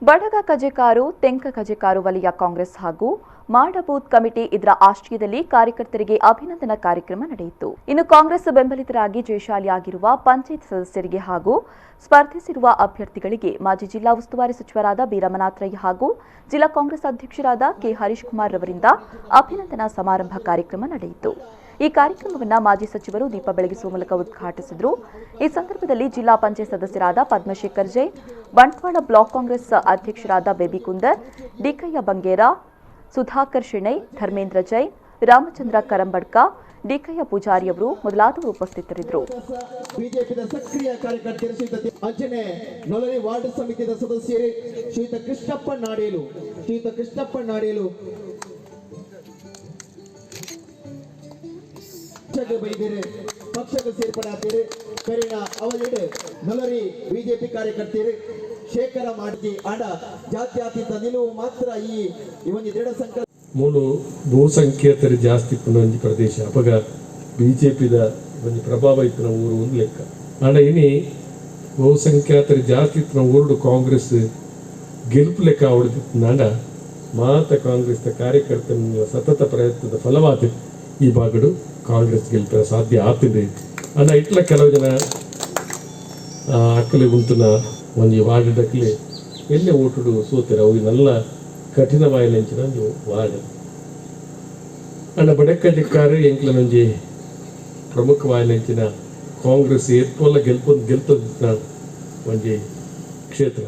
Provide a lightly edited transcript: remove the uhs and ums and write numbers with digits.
ಬಡಗ ಕಜೆಕಾರು ತೆಂಕ ಕಜೆಕಾರು ವಲಯ ಕಾಂಗ್ರೆಸ್ ಹಾಗೂ ಮಾಡ ಬೂತ್ ಕಮಿಟಿ ಇದರ ಆಶ್ರಯದಲ್ಲಿ ಕಾರ್ಯಕರ್ತರಿಗೆ ಅಭಿನಂದನಾ ಕಾರ್ಯಕ್ರಮ ನಡೆಯಿತು. ಇನ್ನು ಕಾಂಗ್ರೆಸ್ ಬೆಂಬಲಿತರಾಗಿ ಜಯಶಾಲಿಯಾಗಿರುವ ಪಂಚಾಯತ್ ಸದಸ್ಯರಿಗೆ ಹಾಗೂ ಸ್ಪರ್ಧಿಸಿರುವ ಅಭ್ಯರ್ಥಿಗಳಿಗೆ ಮಾಜಿ ಜಿಲ್ಲಾ ಉಸ್ತುವಾರಿ ಸಚಿವರಾದ ಬಿ ರಮನಾಥರೈ ಹಾಗೂ ಜಿಲ್ಲಾ ಕಾಂಗ್ರೆಸ್ ಅಧ್ಯಕ್ಷರಾದ ಕೆ ಹರೀಶ್ ಕುಮಾರ್ ರವರಿಂದ ಅಭಿನಂದನಾ ಸಮಾರಂಭ ಕಾರ್ಯಕ್ರಮ ನಡೆಯಿತು. ಈ ಕಾರ್ಯಕ್ರಮವನ್ನು ಮಾಜಿ ಸಚಿವರು ದೀಪ ಬೆಳಗಿಸುವ ಮೂಲಕ ಉದ್ಘಾಟಿಸಿದರು. ಈ ಸಂದರ್ಭದಲ್ಲಿ ಜಿಲ್ಲಾ ಪಂಚಾಯತ್ ಸದಸ್ಯರಾದ ಪದ್ಮಶೇಖರ್ ಜೈನ್, ಬಂಟ್ವಾಳ ಬ್ಲಾಕ್ ಕಾಂಗ್ರೆಸ್ ಅಧ್ಯಕ್ಷರಾದ ಬೇಬಿ ಕುಂದರ್, ಡಿಕಯ್ಯ ಬಂಗೇರ, ಸುಧಾಕರ್ ಶಿಣೈ, ಧರ್ಮೇಂದ್ರ ಜೈನ್, ರಾಮಚಂದ್ರ ಕರಂಬಡ್ಕ, ಡಿಕಯ್ಯ ಪೂಜಾರಿ ಅವರು ಮೊದಲಾದವರು ಉಪಸ್ಥಿತರಿದ್ದರು. ಬಿಜೆಪಿಯ ಸಕ್ರಿಯ ಕಾರ್ಯಕರ್ತರು ಅಂಚನೆ ನೊಲರಿ ವಾರ್ಡ್ ಸಮಿತಿಯ ಸದಸ್ಯರು ಶ್ರೀಯುತ ಕೃಷ್ಣಪ್ಪ ನಾಡೇಲು ಪಕ್ಷಕ್ಕೆ ಸೇರ್ಪಡೆ ಕರೀನಾ ಅವಲಿಡ್ ನೊಲರಿ ಬಿಜೆಪಿ ಕಾರ್ಯಕರ್ತರು ಶೇಖರ ಮಾಡ್ತಿ ಆಡ ಜಾತ್ಯತೀತ ನಿಲುವು ಮಾತ್ರ ಈ ಒಂದು ದೃಢ ಸಂಕಲ್ಪ ಮೂಲು ಬಹುಸಂಖ್ಯಾತರು ಜಾಸ್ತಿ ಒಂದು ಪ್ರದೇಶ ಅಪಗ ಬಿಜೆಪಿದ ಒಂದು ಪ್ರಭಾವ ಇತ್ತಿನ ಊರು ಒಂದು ಲೆಕ್ಕ ಆಡ ಇನಿ ಬಹುಸಂಖ್ಯಾತರು ಜಾಸ್ತಿ ಇತ್ತಿನ ಊರು ಕಾಂಗ್ರೆಸ್ ಗೆಲ್ಪು ಲೆಕ್ಕ ಅವಳಿನಾಡ ಮಾತ ಕಾಂಗ್ರೆಸ್ ಕಾರ್ಯಕರ್ತರ ಸತತ ಪ್ರಯತ್ನದ ಫಲವಾದ ಈ ಭಾಗಡು ಕಾಂಗ್ರೆಸ್ ಗೆಲ್ಪರ ಸಾಧ್ಯ ಆಗ್ತಿದೆ ಅನ್ನ ಇಟ್ಲ ಕೆಲವು ಜನ ಅಕ್ಕಲಿ ಗುಂತುನ ಒಂದು ವಾರ್ಡ್ ಅಕ್ಕಲಿ ಎಲ್ಲೇ ಓಟುಡು ಸೋತಿರ ಅವನ್ನೆಲ್ಲ ಕಠಿಣವಾಯಿನ ಒಂದು ವಾರ್ಡ್ ಅನ್ನ ಬಡಕಜಿಕ್ಕಾರು ಎಂಕ್ಲ ನಂಜಿ ಪ್ರಮುಖವಾಯಿನ ಕಾಂಗ್ರೆಸ್ ಎತ್ಪಲ್ಲ ಗೆಲ್ತದ ಒಂಜಿ ಕ್ಷೇತ್ರ.